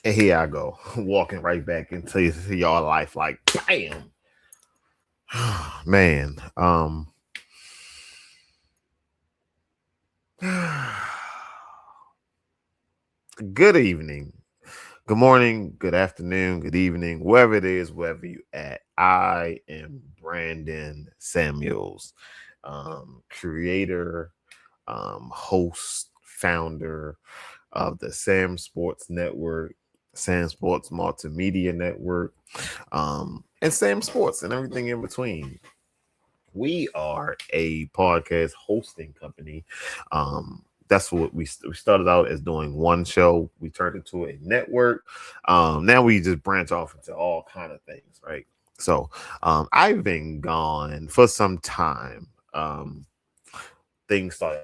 And here I go, walking right back into y'all life like bam. Man. Good evening. Good morning, good afternoon, good evening, wherever it is, wherever you at. I am Brandon Samuels, creator, host, founder of the SamzSportz Network, SamzSportz Multimedia Network, and SamzSportz and everything in between. We are a podcast hosting company. That's what we started out as, doing one show. We turned into a network. Now we just branch off into all kind of things, right? So I've been gone for some time. Things started,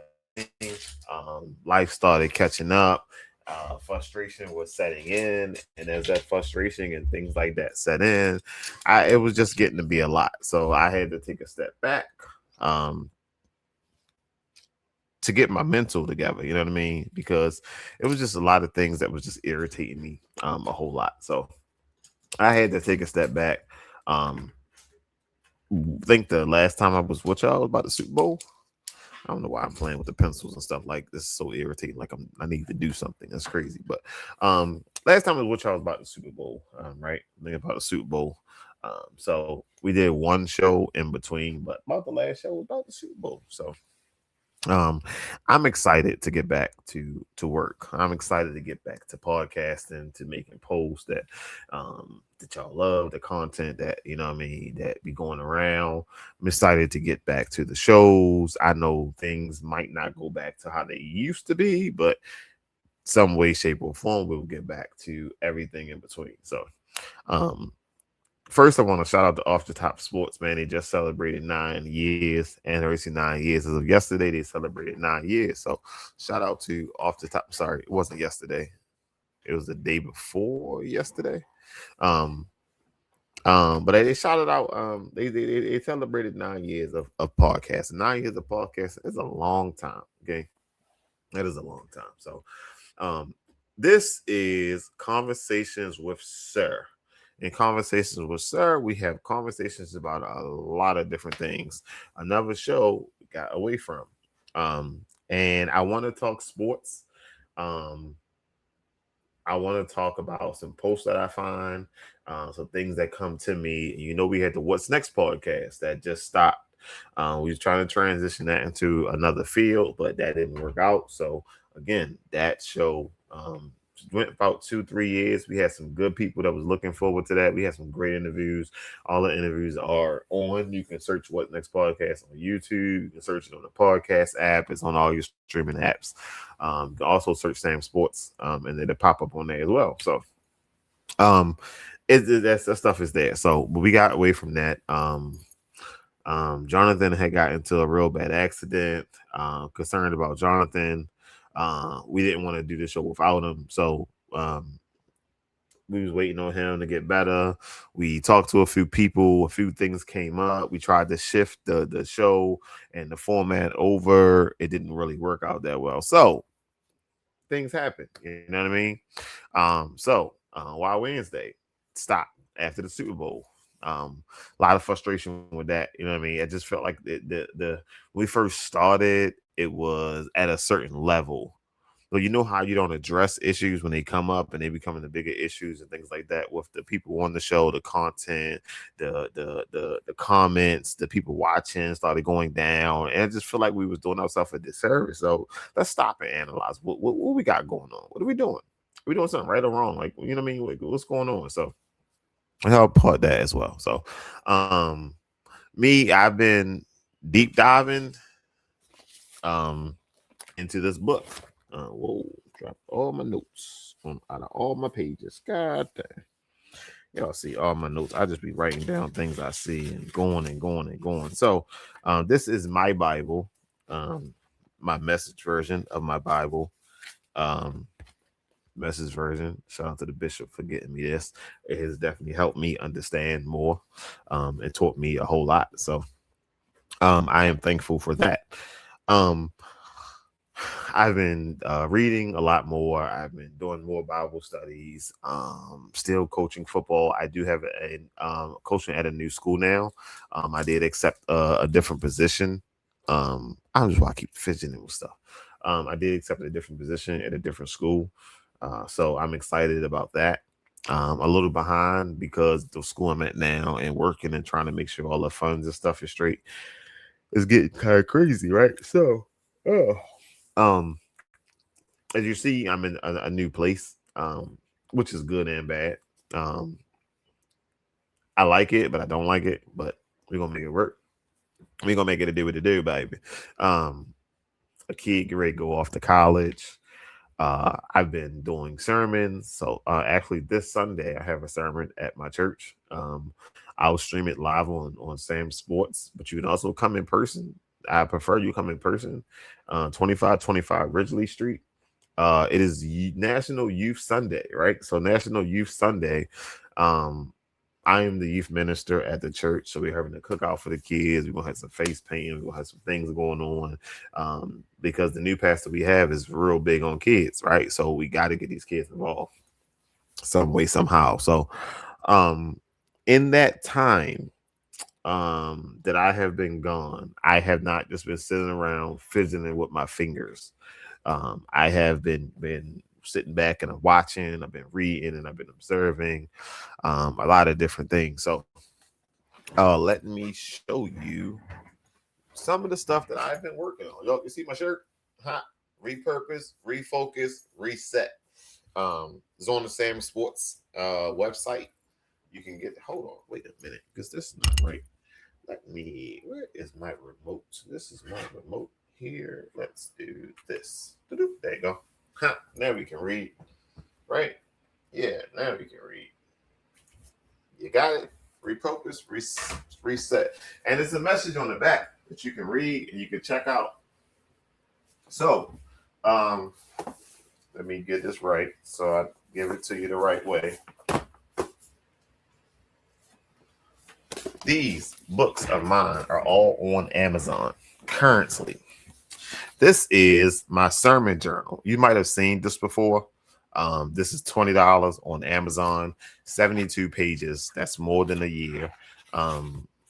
life started catching up. Frustration was setting in, and as that frustration and things like that set in, it was just getting to be a lot. So I had to take a step back. To get my mental together, you know what I mean? Because it was just a lot of things that was just irritating me a whole lot. So I had to take a step back. Think the last time I was with y'all was about the Super Bowl. I don't know why I'm playing with the pencils and stuff. Like, this is so irritating. Like, I need to do something. That's crazy. But last time I was with y'all was about the Super Bowl, right? Think about the Super Bowl. So we did one show in between, but about the last show was about the Super Bowl. So I'm excited to get back to work. I'm excited to get back to podcasting, to making posts that y'all love, the content that, you know what I mean, that be going around. I'm excited to get back to the shows. I know things might not go back to how they used to be, but some way, shape, or form we'll get back to everything in between. So first, I want to shout out to Off the Top Sports, man. They just celebrated 9 years, anniversary 9 years. As of yesterday, they celebrated 9 years. So shout out to Off the Top. Sorry, it wasn't yesterday. It was the day before yesterday. But they shouted out. They celebrated 9 years of podcasting. 9 years of podcasting is a long time. Okay, that is a long time. So, this is Conversations with Sir. In Conversations with Sir, we have conversations about a lot of different things. Another show we got away from. And I want to talk sports. I want to talk about some posts that I find, some things that come to me. You know, we had the What's Next podcast that just stopped. We was trying to transition that into another field, but that didn't work out. So again, that show went about 2-3 years. We had some good people that was looking forward to that. We had some great interviews. All the interviews are on. You can search What Next Podcast on YouTube. You can search it on the podcast app. It's on all your streaming apps. You can also search SamzSportz, and then it pop up on there as well. So that stuff is there. So but we got away from that. Jonathan had got into a real bad accident. Concerned about Jonathan. We didn't want to do the show without him, so we was waiting on him to get better. We talked to a few people, a few things came up. We tried to shift the show and the format over. It didn't really work out that well. So things happen, you know what I mean? So Wild Wednesday stopped after the Super Bowl. A lot of frustration with that, you know what I mean? I just felt like the when we first started, it was at a certain level. So you know how you don't address issues when they come up and they become the bigger issues and things like that with the people on the show, the content, the comments, the people watching started going down, and I just feel like we was doing ourselves a disservice. So let's stop and analyze what we got going on. What are we doing? Are we doing something right or wrong? Like, you know what I mean? Like, what's going on? So I help part that as well. So I've been deep diving into this book. Drop all my notes out of all my pages. God damn. Y'all see all my notes. I just be writing down things I see and going and going and going. So this is my Bible, my message version of my Bible. Message version. Shout out to the bishop for getting me this. It has definitely helped me understand more. It taught me a whole lot. So I am thankful for that. I've been reading a lot more. I've been doing more Bible studies. Still coaching football. I do have a coaching at a new school now. I did accept a different position. I don't just want to keep fidgeting with stuff. I did accept a different position at a different school. So I'm excited about that. A little behind because the school I'm at now and working and trying to make sure all the funds and stuff is straight is getting kind of crazy, right? So, as you see, I'm in a new place, which is good and bad. I like it, but I don't like it. But we're gonna make it work. We're gonna make it do what it do, baby. A kid get ready to go off to college. I've been doing sermons. So actually this Sunday I have a sermon at my church. I'll stream it live on SamzSportz, but you can also come in person. I prefer you come in person. 2525 Ridgely Street. It is National Youth Sunday, right? So National Youth Sunday. I am the youth minister at the church, so we're having a cookout for the kids. We're gonna have some face painting. We're gonna have some things going on, because the new pastor we have is real big on kids, right? So we got to get these kids involved some way, somehow. So, in that time, that I have been gone, I have not just been sitting around fidgeting with my fingers. I have been sitting back and I'm watching. I've been reading and I've been observing a lot of different things. So let me show you some of the stuff that I've been working on. Y'all can see my shirt. Repurpose, refocus, reset. It's on the SamzSportz website. You can get, hold on, wait a minute, because this is not right. Where is my remote? This is my remote here. Let's do this. There you go. Now we can read, right? Yeah, now we can read. You got it. Refocus, reset. And there's a message on the back that you can read and you can check out. So, let me get this right so I give it to you the right way. These books of mine are all on Amazon currently. This is my sermon journal. You might have seen this before. This is $20 on Amazon, 72 pages. That's more than a year.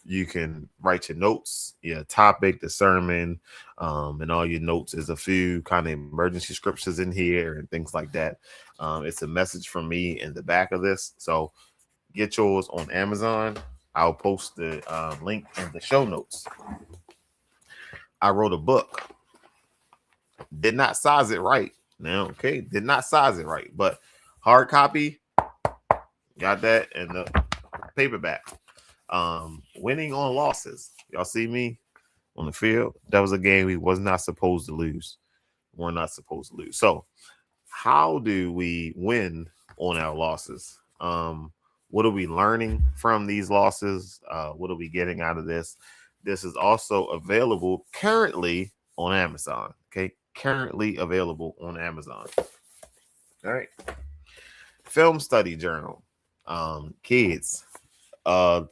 You can write your notes, your topic, the sermon, and all your notes. Is a few kind of emergency scriptures in here and things like that. It's a message from me in the back of this. So get yours on Amazon. I'll post the link in the show notes. I wrote a book. Did not size it right. Now, okay, did not size it right, but hard copy, got that, and the paperback. Winning on losses. Y'all see me on the field? That was a game we was not supposed to lose. We're not supposed to lose. So, how do we win on our losses? What are we learning from these losses? What are we getting out of this? This is also available currently on Amazon. Okay, currently available on Amazon. All right. Film study journal. Kids. 13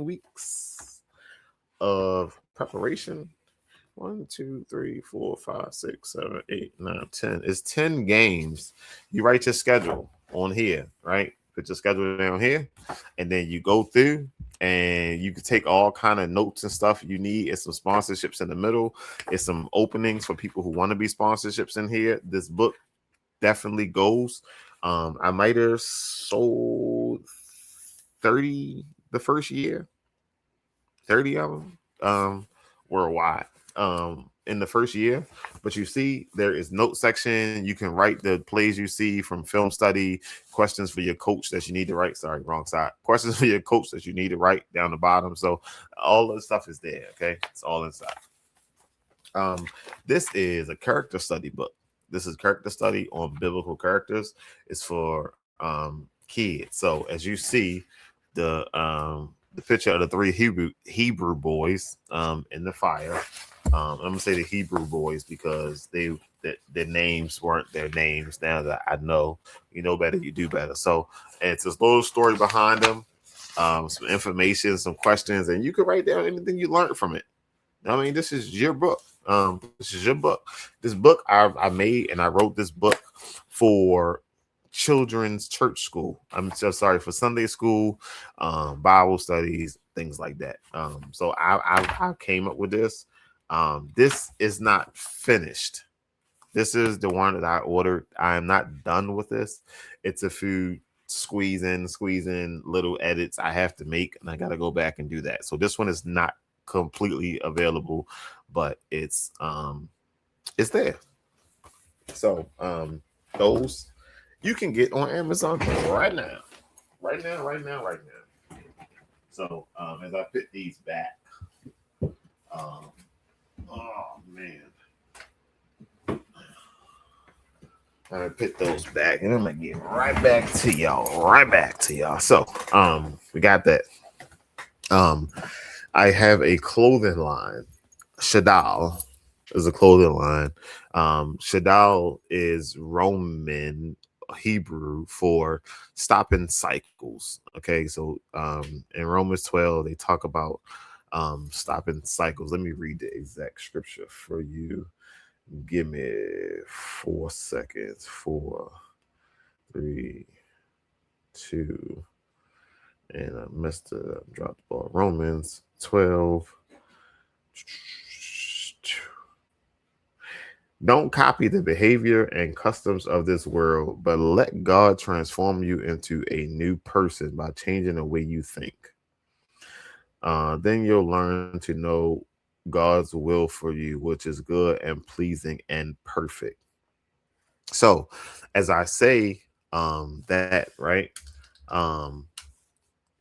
weeks of preparation. 1, 2, 3, 4, 5, 6, 7, 8, 9, 10. It's 10 games. You write your schedule on here, right? Put your schedule down here, and then you go through and you can take all kind of notes and stuff you need. It's some sponsorships in the middle. It's some openings for people who want to be sponsorships in here. This book definitely goes. I might have sold 30 the first year, 30 of them worldwide in the first year. But you see, there is note section. You can write the plays you see from film study, questions for your coach that you need to write. Sorry, wrong side. Questions for your coach that you need to write down the bottom. So all the stuff is there. Okay, it's all inside. This is a character study book. This is character study on biblical characters. It's for kids. So as you see, the picture of the 3 Hebrew boys in the fire. I'm gonna say the Hebrew boys because their names weren't their names. Now that I know, you know better, you do better. So it's this little story behind them, some information, some questions, and you can write down anything you learned from it. I mean, this is your book. This is your book. This book I made, and I wrote this book for children's church school. I'm so sorry, for Sunday school, Bible studies, things like that. So I came up with this. This is not finished. This is the one that I ordered. I am not done with this. It's a few squeeze in little edits I have to make, and I got to go back and do that. So this one is not completely available, but it's there. So those you can get on Amazon right now. Right now. So as I put these back, oh man. I'm gonna put those back, and I'm gonna get right back to y'all. So, we got that. I have a clothing line. Chadel is a clothing line. Chadel is Roman Hebrew for stopping cycles. Okay, so in Romans 12 they talk about stopping cycles. Let me read the exact scripture for you. Give me 4 seconds. 4, 3, 2, and I messed it up. Dropped the ball. Romans 12. Don't copy the behavior and customs of this world, but let God transform you into a new person by changing the way you think. Then you'll learn to know God's will for you, which is good and pleasing and perfect. So, as I say, that right,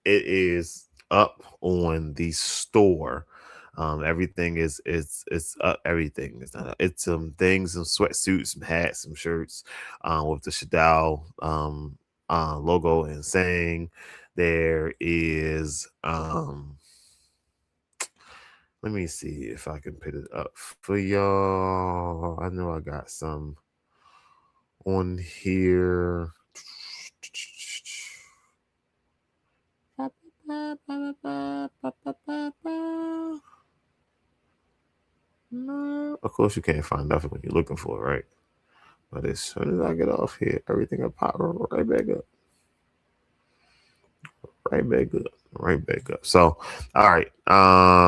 it is up on the store. Everything is it's up. Everything is not. It's some things, some sweatsuits, some hats, some shirts, with the Chadel logo and saying. There is let me see if I can put it up for y'all. I know I got some on here. No, of course you can't find nothing when you're looking for it, right? But as soon as I get off here, everything will pop right back up. Right back up. Right back up. So, all right.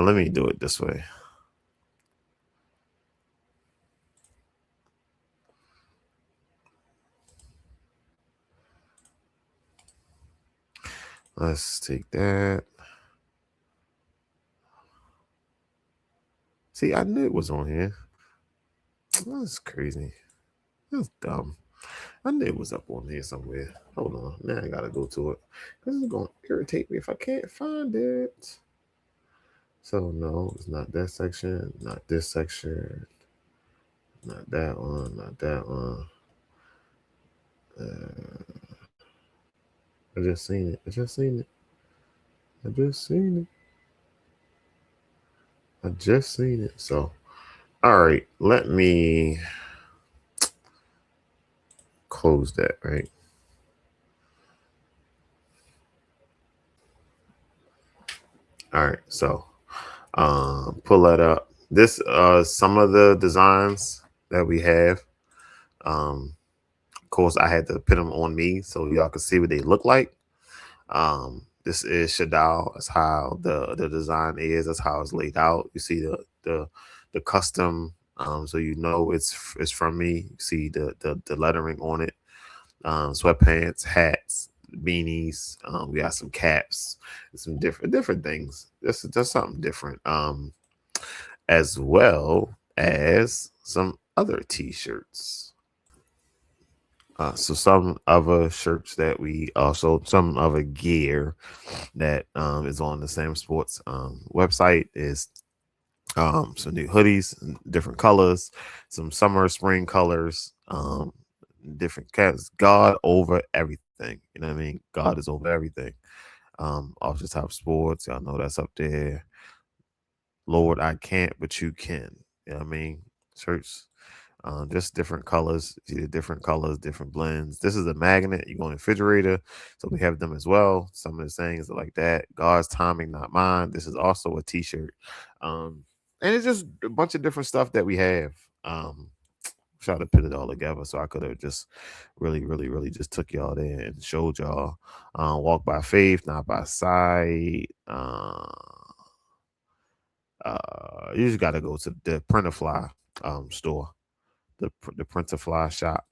Let me do it this way. Let's take that. See, I knew it was on here. That's crazy. That's dumb. I knew it was up on here somewhere. Hold on. Now I gotta go to it. This is gonna irritate me if I can't find it. So no, it's not that section, not this section, not that one, not that one. I just seen it. I just seen it. I just seen it. I just seen it. So, all right, let me close that, right? All right, so pull that up. This some of the designs that we have. Of course, I had to put them on me so y'all can see what they look like. This is Chadel. That's how the design is. That's how it's laid out. You see the custom. So you know it's from me. You see the lettering on it. Sweatpants, hats, beanies. We got some caps, some different things. This is just something different. As well as some other t-shirts. So some other shirts that we also some other gear that is on the SamzSportz website is some new hoodies, different colors, some summer spring colors, different cats. God over everything. You know what I mean? God is over everything. Off the top sports, y'all know that's up there. Lord, I can't, but you can. You know what I mean? Shirts. Just different colors, see the different colors, different blends. This is a magnet. You go in the refrigerator, so we have them as well. Some of the sayings are like that. God's timing, not mine. This is also a T-shirt. and it's just a bunch of different stuff that we have. Try to put it all together, so I could have just really just took y'all there and showed y'all. Walk by faith, not by sight. You just got to go to the Printerfly store, the Printerfly shop.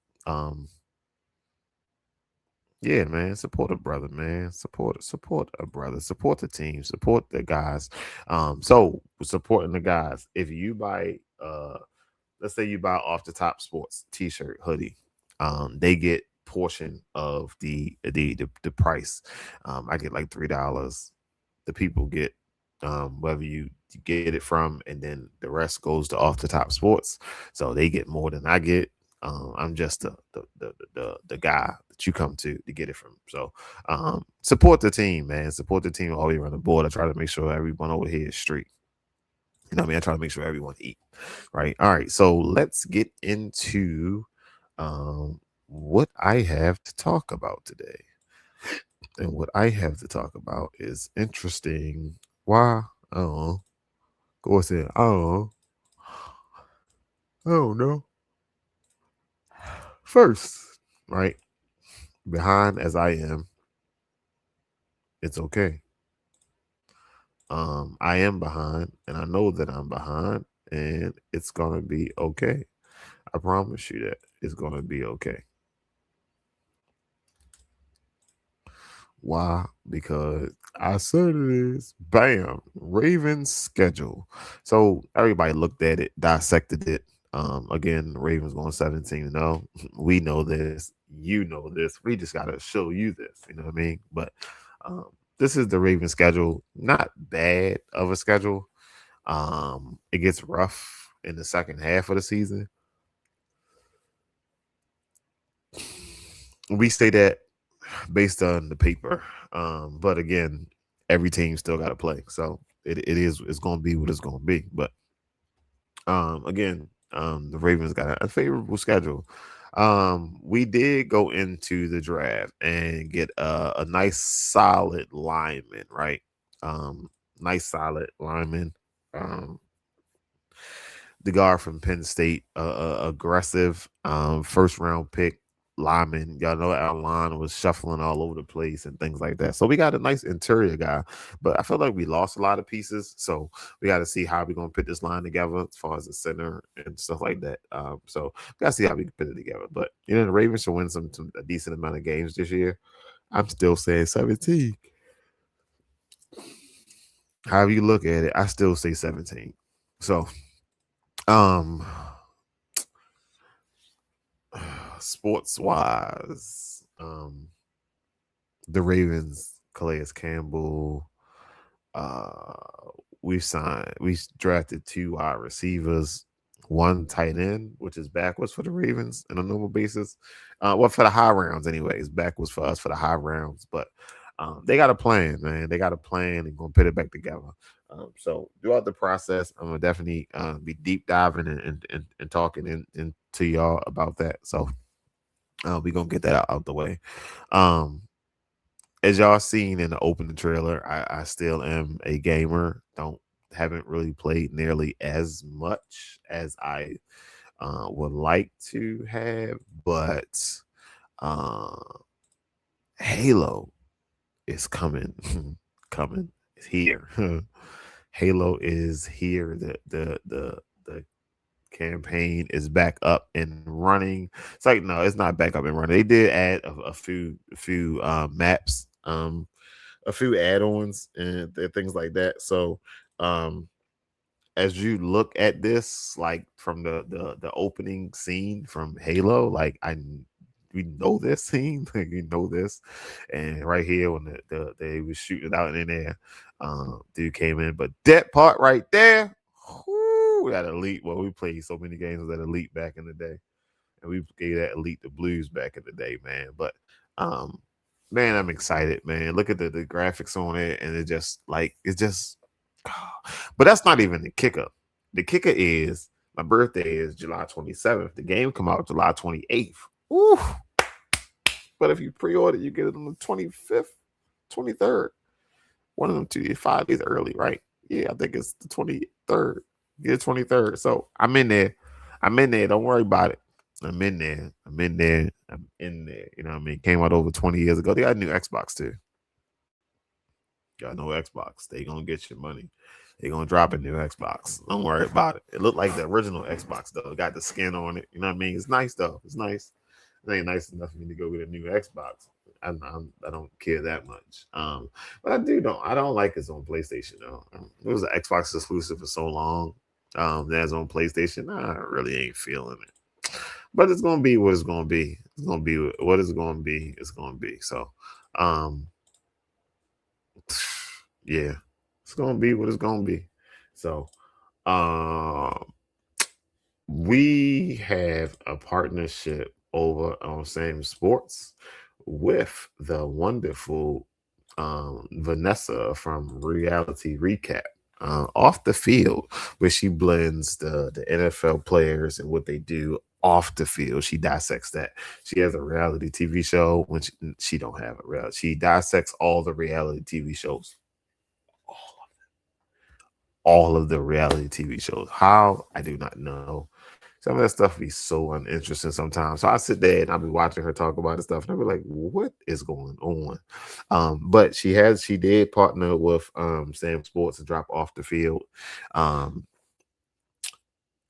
Yeah, man, support a brother, man. Support a brother. Support the team. Support the guys. So supporting the guys. If you buy, let's say you buy Off the Top Sports T-shirt, hoodie, they get portion of the price. I get like $3. The people get wherever you get it from, and then the rest goes to Off the Top Sports, so they get more than I get. I'm just the guy that you come to get it from. So support the team, man. Support the team all the way around the board. I try to make sure everyone over here is straight. You know what I mean? I try to make sure everyone eat. Right. All right. So let's get into what I have to talk about today. And what I have to talk about is interesting. Why? I don't know. Go ahead. I don't know. I don't know. First, right? Behind as I am, it's okay. I am behind, and I know that I'm behind, and it's gonna be okay. I promise you that it's gonna be okay. Why? Because I said it is. Bam. Ravens schedule. So everybody looked at it, dissected it. Again, the Ravens going 17-0. We know this. You know this. We just gotta show you this. You know what I mean? But this is the Ravens schedule. Not bad of a schedule. It gets rough in the second half of the season. We say that based on the paper. But again, every team still got to play. So it's going to be what it's going to be. But again, the Ravens got a favorable schedule. We did go into the draft and get a nice solid lineman, right? Nice solid lineman. The guard from Penn State, aggressive, first round pick lineman. Y'all know our line was shuffling all over the place and things like that. So we got a nice interior guy, but I feel like we lost a lot of pieces. So we got to see how we're gonna put this line together as far as the center and stuff like that. So we got to see how we can put it together. But the Ravens should win some a decent amount of games this year. I'm still saying 17. However you look at it, I still say 17. So um sports wise, the Ravens, Calais Campbell, uh, we drafted 2 wide receivers, 1 tight end, which is backwards for the Ravens on a normal basis. Well, for the high rounds, anyways, backwards for us for the high rounds. But they got a plan, man. They got a plan and gonna put it back together. So throughout the process, I'm gonna definitely be deep diving and talking into y'all about that. So we're gonna get that out the way. As y'all seen in the opening trailer, I still am a gamer. Haven't really played nearly as much as I would like to have, but Halo is coming. Coming. It's here. Halo is here. The campaign is back up and running. It's like, no, it's not back up and running. They did add a few maps, a few add-ons and things like that. So as you look at this, like from the opening scene from Halo, like we know this scene, like we know this, and right here when they was shooting out in there, dude came in, but that part right there, whoo, that elite. Well, we played so many games with that elite back in the day, and we gave that elite the blues back in the day, man. But man, I'm excited, man. Look at the graphics on it, and it's just. But that's not even the kicker. The kicker is my birthday is July 27th. The game come out July 28th. Woo! But if you pre-order, you get it on the 25th, 23rd. One of them 5 days early, right? Yeah, I think it's the 23rd. Get 23rd. So I'm in there. I'm in there. Don't worry about it. I'm in there. I'm in there. I'm in there. You know what I mean? Came out over 20 years ago. They got a new Xbox too. Got no Xbox. They gonna get your money. They gonna drop a new Xbox. Don't worry about it. It looked like the original Xbox though. It got the skin on it. You know what I mean? It's nice though. It's nice. It ain't nice enough for me to go get a new Xbox. I don't care that much. But I don't like his own PlayStation though. It was an Xbox exclusive for so long. That's on PlayStation. I really ain't feeling it. But it's gonna be what it's gonna be. It's gonna be what it's gonna be. It's gonna be. So, um, yeah, it's gonna be what it's gonna be. So, um, we have a partnership over on SamzSportz with the wonderful Vanessa from Reality Recap. Off the field, where she blends the NFL players and what they do off the field. She dissects that. She has a reality TV show when she don't have a reality. She dissects all the reality TV shows, all of the reality TV shows. How? I do not know. Some of that stuff be so uninteresting sometimes. So I sit there and I'll be watching her talk about the stuff, and I'll be like, "What is going on?" But she did partner with SamzSportz to drop Off the Field. Um,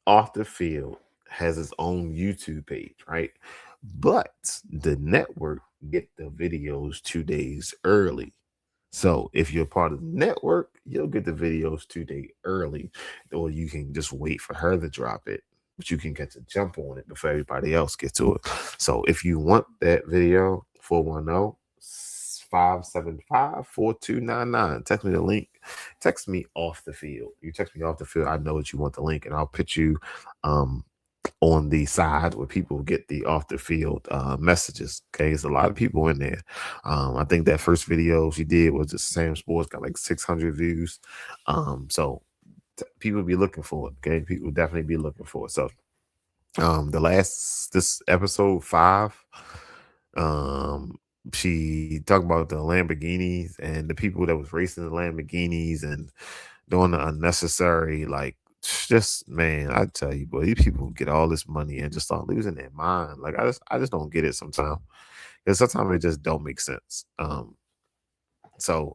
Off the Field has its own YouTube page, right? But the network get the videos 2 days early. So if you're part of the network, you'll get the videos 2 days early, or you can just wait for her to drop it, but you can get to jump on it before everybody else gets to it. So if you want that video, 410-575-4299. Text me the link. Text me Off the Field. You text me Off the Field, I know that you want the link, and I'll put you on the side where people get the Off the Field messages. Okay, there's a lot of people in there. I think that first video she did was just SamzSportz, got like 600 views. So people be looking for it. Okay, people definitely be looking for it. So this episode 5, she talked about the Lamborghinis and the people that was racing the Lamborghinis and doing the unnecessary, like, just, man, I tell you, boy, these people get all this money and just start losing their mind. Like, I just don't get it sometimes. Because sometimes it just don't make sense. So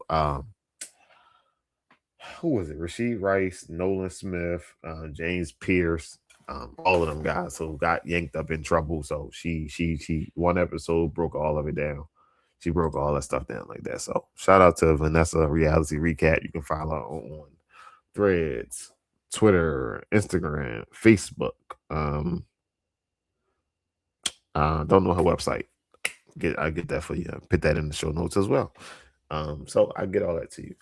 who was it? Rasheed Rice, Nolan Smith, James Pierce, all of them guys who got yanked up in trouble. So she one episode broke all of it down. She broke all that stuff down like that. So shout out to Vanessa Reality Recap. You can follow her on Threads, Twitter, Instagram, Facebook. Don't know her website. I get that for you. Put that in the show notes as well. So I get all that to you.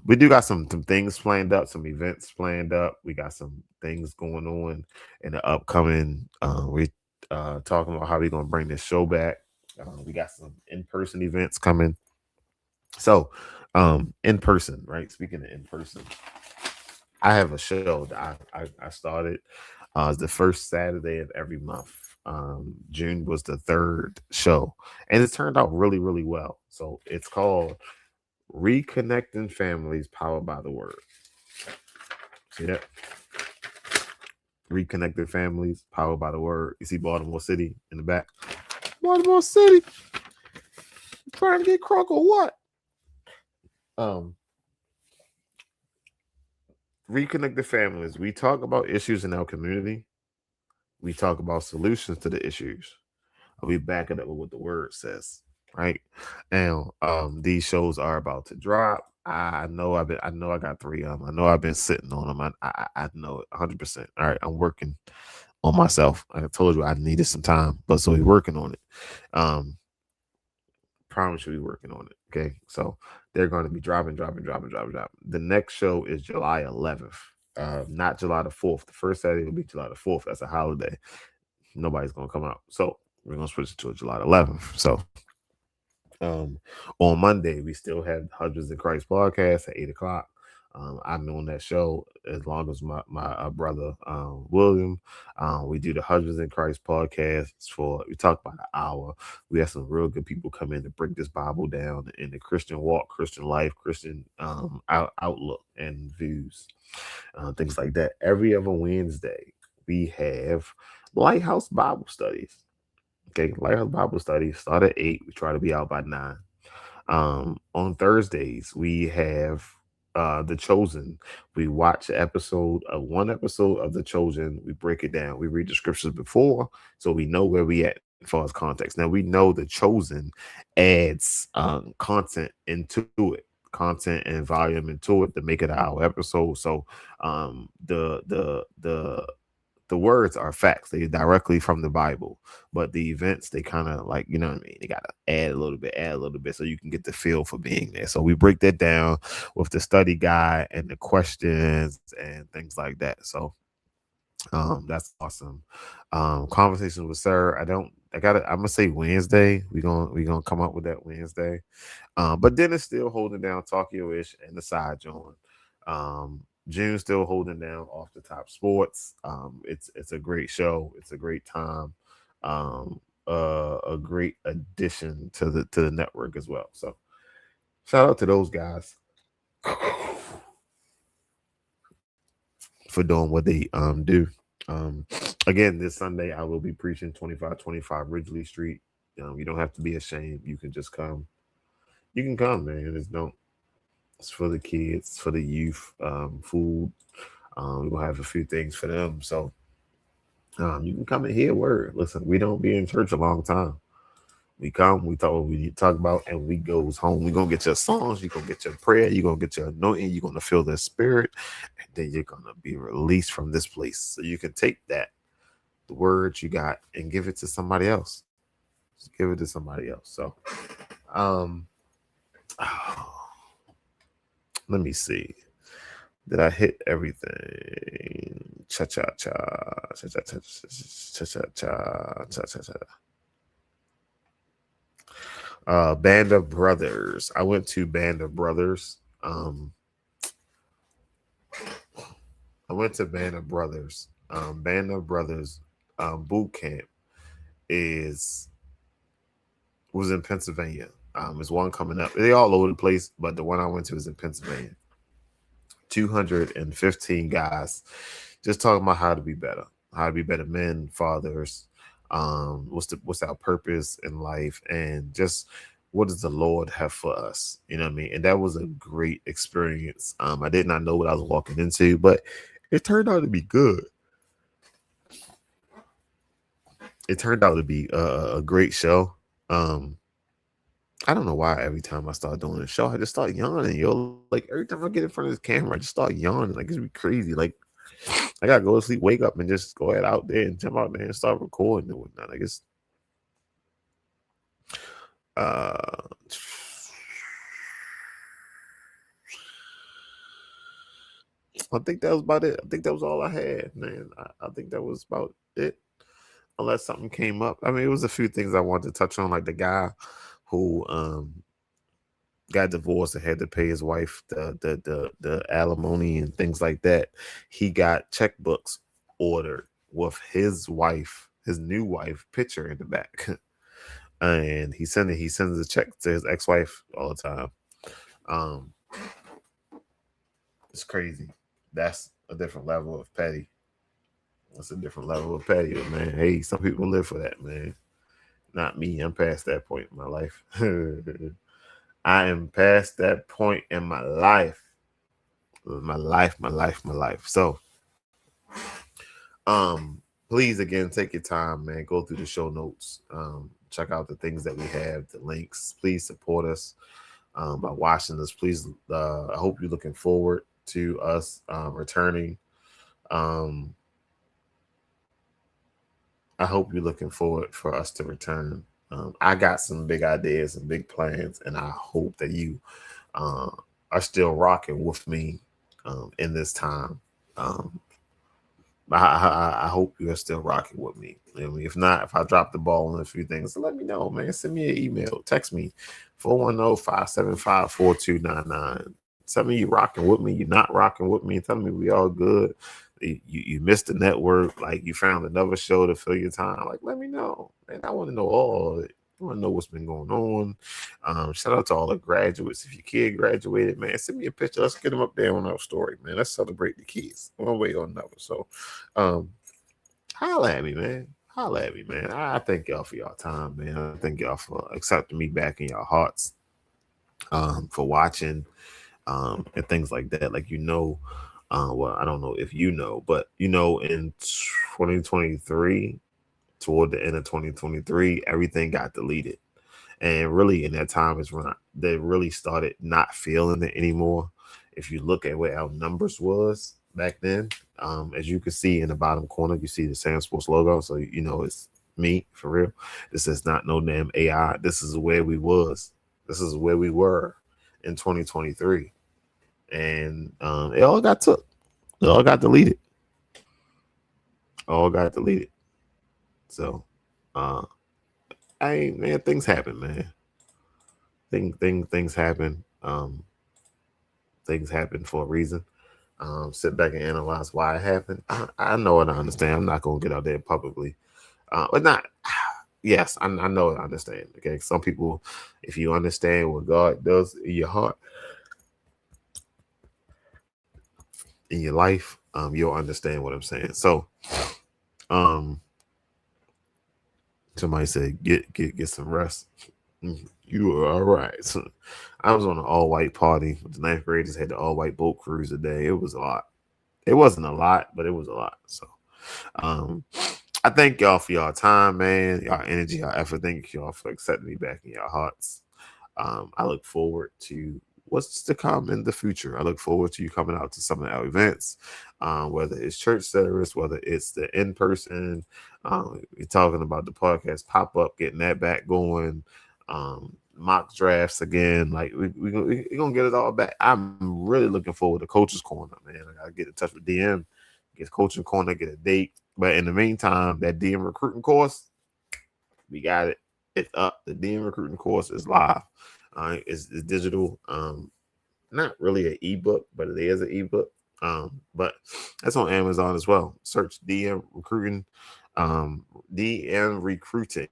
We do got some things planned up, some events planned up. We got some things going on in the upcoming. We talking about how we're gonna bring this show back. We got some in-person events coming. So in person, right? Speaking of in person, I have a show that I started. It's the first Saturday of every month. June was the 3rd show, and it turned out really, really well. So it's called Reconnecting Families, powered by the Word. See that? Reconnected Families, powered by the Word. You see Baltimore City in the back. Baltimore City, trying to get crunk or what? Reconnected Families. We talk about issues in our community. We talk about solutions to the issues. We back it up with what the Word says, right? And these shows are about to drop. I know I got 3 of them. I know I've been sitting on them. I know it 100%. All right, I'm working on myself. I told you I needed some time, but so we're working on it. Promise you we're working on it. Okay, so they're going to be dropping. The next show is July 11th. Not July the 4th. The first Saturday will be July the 4th. That's a holiday. Nobody's gonna come out. So we're gonna switch it to July 11th. So on Monday, we still have Husbands in Christ podcast at 8 o'clock. I've known that show as long as my brother William. We do the Husbands in Christ podcast. We talk about an hour. We have some real good people come in to break this Bible down in the Christian walk, Christian life, Christian outlook and views, things like that. Every other Wednesday, we have Lighthouse Bible Studies. Okay, Lighthouse Bible Studies start at 8. We try to be out by 9. On Thursdays, we have The Chosen. We watch one episode of The Chosen. We break it down. We read the scriptures before, so we know where we at as far as context. Now we know The Chosen adds content into it, content and volume into it to make it our episode. So the words are facts. They directly from the Bible, but the events, they kind of like, you know what I mean? They got to add a little bit so you can get the feel for being there. So we break that down with the study guide and the questions and things like that. So that's awesome. Conversation with Sir. I'm gonna say Wednesday. We're gonna come up with that Wednesday. But then it's still holding down Tokyo-ish and the side joint. June's still holding down Off the Top Sports. It's a great show. It's a great time. A great addition to the network as well. So shout out to those guys for doing what they do. Again, this Sunday I will be preaching 2525 Ridgely Street. You don't have to be ashamed. You can just come. You can come, man. It's for the kids, for the youth, food. We're gonna have a few things for them. So you can come and hear word. Listen, we don't be in church a long time. We come, we talk what we need to talk about, and we goes home. We're gonna get your songs, you're gonna get your prayer, you're gonna get your anointing, you're gonna feel the spirit, and then you're gonna be released from this place. So you can take the words you got and give it to somebody else. Just give it to somebody else. So let me see. Did I hit everything? Cha cha cha cha cha cha cha cha cha cha cha cha. Band of Brothers. I went to Band of Brothers. I went to Band of Brothers. Band of Brothers boot camp was in Pennsylvania. There's one coming up. They all over the place, but the one I went to is in Pennsylvania. 215 guys just talking about how to be better men, fathers, what's our purpose in life, and just what does the Lord have for us, you know what I mean? And that was a great experience. I did not know what I was walking into, but it turned out to be good. It turned out to be a great show. I don't know why every time I start doing a show, I just start yawning. Like every time I get in front of this camera, I just start yawning. Like it's be crazy. Like I gotta go to sleep, wake up, and just go ahead out there and jump out there and start recording and whatnot. I guess. I think that was about it. I think that was all I had, man. I think that was about it. Unless something came up. I mean, it was a few things I wanted to touch on, like the guy who got divorced and had to pay his wife the alimony and things like that. He got checkbooks ordered with his new wife picture in the back. And he sends a check to his ex-wife all the time. It's crazy. That's a different level of petty. That's a different level of petty, man. Hey, some people live for that, man. Not me. I'm past that point in my life. I am past that point in my life. My life. So, please again take your time, man. Go through the show notes. Check out the things that we have, the links. Please support us by watching this. Please, I hope you're looking forward to us returning. I hope you're looking forward for us to return. I got some big ideas and big plans, and I hope that you are still rocking with me in this time. I hope you're still rocking with me. I mean, if not, if I drop the ball on a few things, let me know, man. Send me an email, text me, 410-575-4299. Tell me you rocking with me. You're not rocking with me. Tell me we all good. You missed the network. Like you found another show to fill your time. Like let me know, man. I want to know all of it. I want to know what's been going on. Shout out to all the graduates. If your kid graduated, man, send me a picture. Let's get them up there on our story, man. Let's celebrate the kids one way or another. So, holla at me, man. Holla at me, man. I thank y'all for y'all time, man. I thank y'all for accepting me back in your hearts, for watching, and things like that. Like, well, I don't know if you know, but in 2023, toward the end of 2023, everything got deleted. And really in that time is when they really started not feeling it anymore. If you look at where our numbers was back then, as you can see in the bottom corner, you see the SamzSportz logo. So, it's me for real. This is not no damn AI. This is where we was. This is where we were in 2023. And it all got took. It all got deleted. All got deleted. So, man, things happen, man. Things happen. Things happen for a reason. Sit back and analyze why it happened. I know and I understand. I'm not gonna get out there publicly, but not. Yes, I know and I understand. Okay, some people, if you understand what God does in your heart, in your life, you'll understand what I'm saying. So, somebody said, get some rest. You were all right. So I was on an all-white party. The ninth graders had the all-white boat cruise today. It was a lot. It wasn't a lot, but it was a lot. So I thank y'all for y'all time, man, y'all energy, y'all effort. Thank y'all for accepting me back in your hearts. I look forward to what's to come in the future. I look forward to you coming out to some of our events, whether it's church service, whether it's the in-person. We're talking about the podcast pop-up, getting that back going. Mock drafts again. Like we're gonna get it all back. I'm really looking forward to Coach's Corner, man. I gotta get in touch with DM, get Coach's Corner, get a date. But in the meantime, that DM recruiting course, we got it. It's up. The DM recruiting course is live. It's digital. Not really an ebook, but it is an ebook. But that's on Amazon as well. Search DM recruiting, DM recruiting.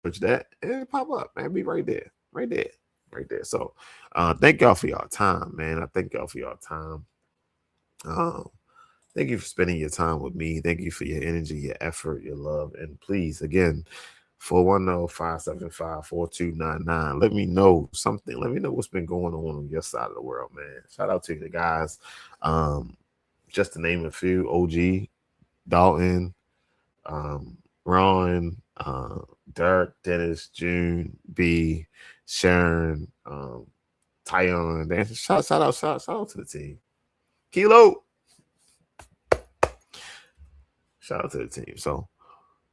Search that and it'll pop up, man. Be right there, right there, right there. So, thank y'all for y'all time, man. I thank y'all for y'all time. Thank you for spending your time with me. Thank you for your energy, your effort, your love, and please, again, 410-575-4299. Let me know something. Let me know what's been going on your side of the world, man. Shout out to the guys. Just to name a few: OG, Dalton, Ron, Derek, Dennis, June, B, Sharon, Tyon. Shout out to the team. Kilo. Shout out to the team. So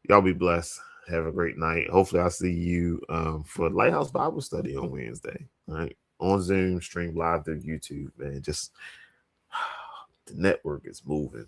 y'all be blessed. Have a great night. Hopefully I'll see you for Lighthouse Bible Study on Wednesday. All right. On Zoom, stream live through YouTube, man. Just the network is moving.